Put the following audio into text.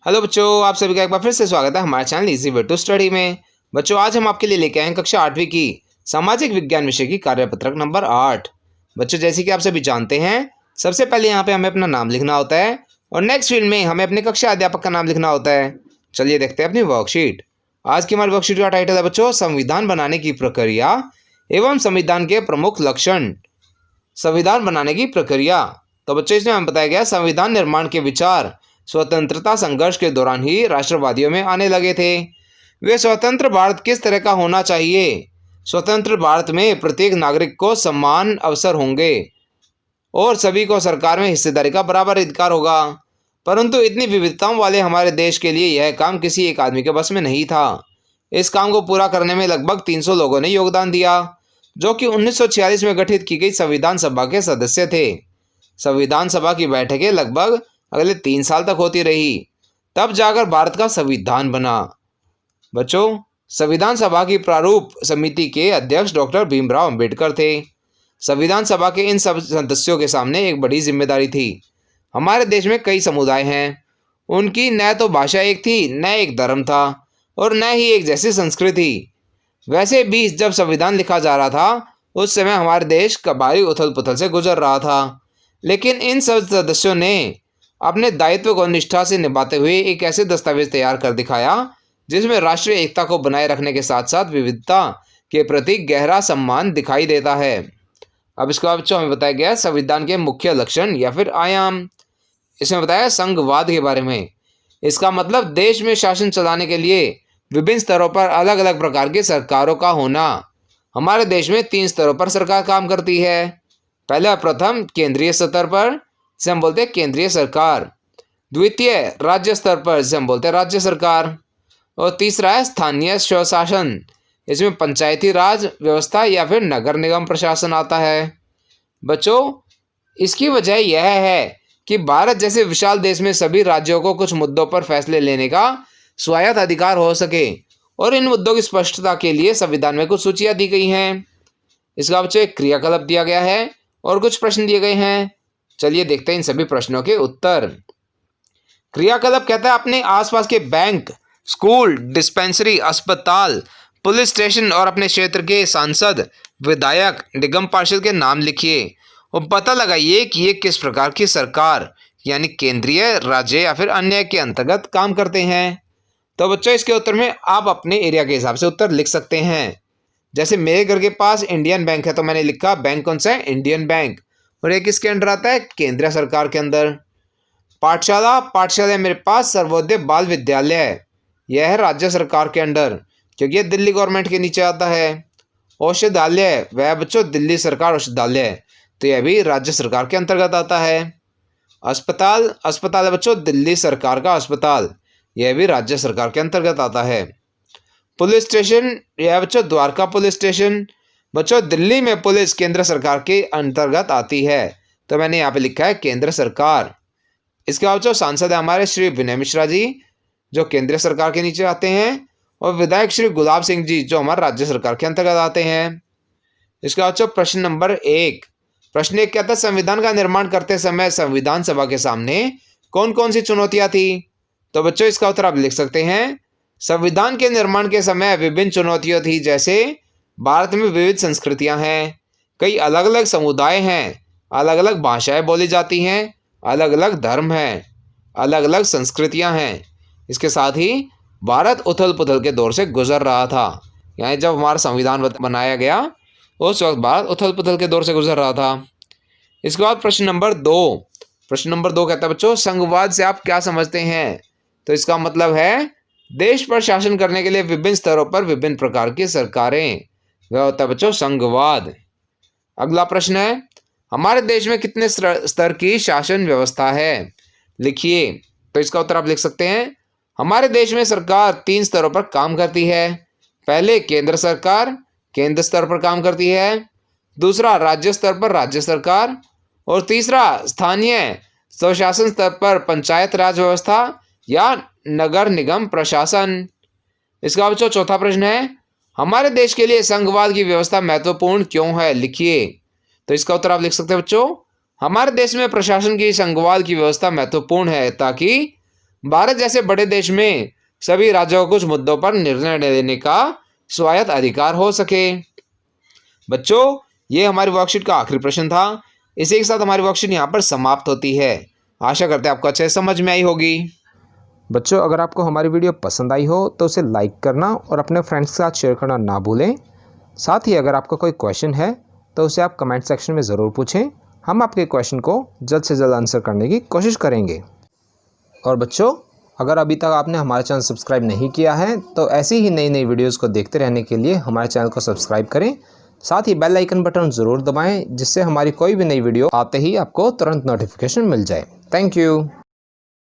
Hello बच्चों, आप सभी का एक बार फिर से स्वागत है हमारे channel easy way to study में। बच्चों, आज हम आपके लिए लेके आए हैं कक्षा 8वीं की सामाजिक विज्ञान विषय की कार्यपत्रक नंबर 8। बच्चों, जैसे कि आप सभी जानते हैं, सबसे पहले यहाँ पे हमें अपना नाम लिखना होता है और नेक्स्ट फील्ड में हमें अपने कक्षा अध्यापक का नाम लिखना होता है। चलिए देखते हैं अपनी वर्कशीट। आज की हमारी वर्कशीट का टाइटल है बच्चों, संविधान बनाने की प्रक्रिया एवं संविधान के प्रमुख लक्षण। संविधान बनाने की प्रक्रिया। तो बच्चों, इसमें हमें बताया गया संविधान निर्माण के विचार स्वतंत्रता संघर्ष के दौरान ही राष्ट्रवादियों में आने लगे थे। वे स्वतंत्र भारत किस तरह का होना चाहिए। स्वतंत्र भारत में प्रत्येक नागरिक को समान अवसर होंगे और सभी को सरकार में हिस्सेदारी का बराबर अधिकार होगा। परंतु इतनी विविधताओं वाले हमारे देश के लिए यह काम किसी एक आदमी के बस में नहीं था। इस काम को पूरा करने में लगभग 300 लोगों ने योगदान दिया, जो कि 1946 में गठित की गई संविधान सभा के सदस्य थे। संविधान सभा की बैठकें लगभग अगले 3 साल तक होती रही, तब जाकर भारत का संविधान बना। बच्चों, संविधान सभा की प्रारूप समिति के अध्यक्ष डॉक्टर भीमराव अंबेडकर थे। संविधान सभा के इन सब सदस्यों के सामने एक बड़ी जिम्मेदारी थी। हमारे देश में कई समुदाय हैं, उनकी न तो भाषा एक थी, न एक धर्म था और न ही एक जैसी संस्कृति। वैसे भी जब संविधान लिखा जा रहा था, उस समय हमारे देश कबायली उथल पुथल से गुजर रहा था। लेकिन इन सब सदस्यों ने अपने दायित्व को निष्ठा से निभाते हुए एक ऐसे दस्तावेज तैयार कर दिखाया जिसमें राष्ट्रीय एकता को बनाए रखने के साथ साथ विविधता के प्रति गहरा सम्मान दिखाई देता है। अब इसके बाद बच्चों हमें बताया गया संविधान के मुख्य लक्षण या फिर आयाम। इसमें बताया संघवाद के बारे में। इसका मतलब देश में शासन चलाने के लिए विभिन्न स्तरों पर अलग अलग प्रकार की सरकारों का होना। हमारे देश में 3 स्तरों पर सरकार काम करती है। पहला प्रथम केंद्रीय स्तर पर, जिसे हम बोलते हैं केंद्रीय सरकार। द्वितीय राज्य स्तर पर, जिसे हम बोलते हैं राज्य सरकार। और तीसरा है स्थानीय स्वशासन। इसमें पंचायती राज व्यवस्था या फिर नगर निगम प्रशासन आता है। बच्चों, इसकी वजह यह है कि भारत जैसे विशाल देश में सभी राज्यों को कुछ मुद्दों पर फैसले लेने का स्वायत्त अधिकार हो सके, और इन मुद्दों की स्पष्टता के लिए संविधान में कुछ सूचियां दी गई हैं। इसका बच्चों एक क्रियाकलाप दिया गया है और कुछ प्रश्न दिए गए हैं। चलिए देखते हैं इन सभी प्रश्नों के उत्तर। क्रियाकलाप कहता है अपने आसपास के बैंक, स्कूल, डिस्पेंसरी, अस्पताल, पुलिस स्टेशन और अपने क्षेत्र के सांसद, विधायक, निगम पार्षद के नाम लिखिए और पता लगाइए कि ये किस प्रकार की सरकार यानी केंद्रीय, राज्य या फिर अन्य के अंतर्गत काम करते हैं। तो बच्चों, इसके उत्तर में आप अपने एरिया के हिसाब से उत्तर लिख सकते हैं। जैसे मेरे घर के पास इंडियन बैंक है, तो मैंने लिखा बैंक कौन सा है, इंडियन बैंक। और ये किसके अंडर आता है, केंद्रीय सरकार के अंदर। पाठशाला मेरे पास सर्वोदय बाल विद्यालय है, यह है राज्य सरकार के अंडर, क्योंकि ये दिल्ली गवर्नमेंट के नीचे आता है। औषधालय, वह बच्चों दिल्ली सरकार औषधालय है, तो यह भी राज्य सरकार के अंतर्गत आता है। अस्पताल है बच्चों दिल्ली सरकार का अस्पताल, यह भी राज्य सरकार के अंतर्गत आता है। पुलिस स्टेशन, यह बच्चों द्वारका पुलिस स्टेशन, बच्चों दिल्ली में पुलिस केंद्र सरकार के अंतर्गत आती है, तो मैंने यहाँ पे लिखा है केंद्र सरकार। इसके बाद बच्चों सांसद है हमारे श्री विनय मिश्रा जी, जो केंद्र सरकार के नीचे आते हैं, और विधायक श्री गुलाब सिंह जी, जो हमारे राज्य सरकार के अंतर्गत आते हैं। इसके बाद बच्चों प्रश्न नंबर 1। प्रश्न 1 कहता है संविधान का निर्माण करते समय संविधान सभा के सामने कौन कौन सी चुनौतियां थी। तो बच्चों इसका उत्तर आप लिख सकते हैं। संविधान के निर्माण के समय विभिन्न चुनौतियां थी, जैसे भारत में विविध संस्कृतियां हैं, कई अलग अलग समुदाय हैं, अलग अलग भाषाएं बोली जाती हैं, अलग अलग धर्म हैं, अलग अलग संस्कृतियां हैं। इसके साथ ही भारत उथल पुथल के दौर से गुजर रहा था। यानी जब हमारा संविधान बनाया गया उस वक्त भारत उथल पुथल के दौर से गुजर रहा था। इसके बाद प्रश्न नंबर 2। प्रश्न नंबर 2 कहता है बच्चों संघवाद से आप क्या समझते हैं। तो इसका मतलब है देश पर शासन करने के लिए विभिन्न स्तरों पर विभिन्न प्रकार की सरकारें, वह होता है बच्चों संघवाद। अगला प्रश्न है हमारे देश में कितने स्तर की शासन व्यवस्था है, लिखिए। तो इसका उत्तर आप लिख सकते हैं। हमारे देश में सरकार 3 स्तरों पर काम करती है। पहले केंद्र सरकार केंद्र स्तर पर काम करती है, दूसरा राज्य स्तर पर राज्य सरकार, और तीसरा स्थानीय स्वशासन स्तर पर पंचायत राज व्यवस्था या नगर निगम प्रशासन। इसका बच्चों चौथा प्रश्न है हमारे देश के लिए संघवाद की व्यवस्था महत्वपूर्ण क्यों है, लिखिए। तो इसका उत्तर आप लिख सकते हैं बच्चों। हमारे देश में प्रशासन की संघवाद की व्यवस्था महत्वपूर्ण है ताकि भारत जैसे बड़े देश में सभी राज्यों को कुछ मुद्दों पर निर्णय लेने का स्वायत्त अधिकार हो सके। बच्चों, ये हमारी वर्कशीट का आखिरी प्रश्न था। इसी के साथ हमारी वर्कशीट यहाँ पर समाप्त होती है। आशा करते हैं आपको अच्छे से समझ में आई होगी। बच्चों, अगर आपको हमारी वीडियो पसंद आई हो तो उसे लाइक करना और अपने फ्रेंड्स के साथ शेयर करना ना भूलें। साथ ही अगर आपका कोई क्वेश्चन है तो उसे आप कमेंट सेक्शन में ज़रूर पूछें। हम आपके क्वेश्चन को जल्द से जल्द आंसर करने की कोशिश करेंगे। और बच्चों, अगर अभी तक आपने हमारा चैनल सब्सक्राइब नहीं किया है तो ऐसी ही नई नई वीडियोज़ को देखते रहने के लिए हमारे चैनल को सब्सक्राइब करें। साथ ही बेल आइकन बटन ज़रूर दबाएं, जिससे हमारी कोई भी नई वीडियो आते ही आपको तुरंत नोटिफिकेशन मिल जाए। Thank you.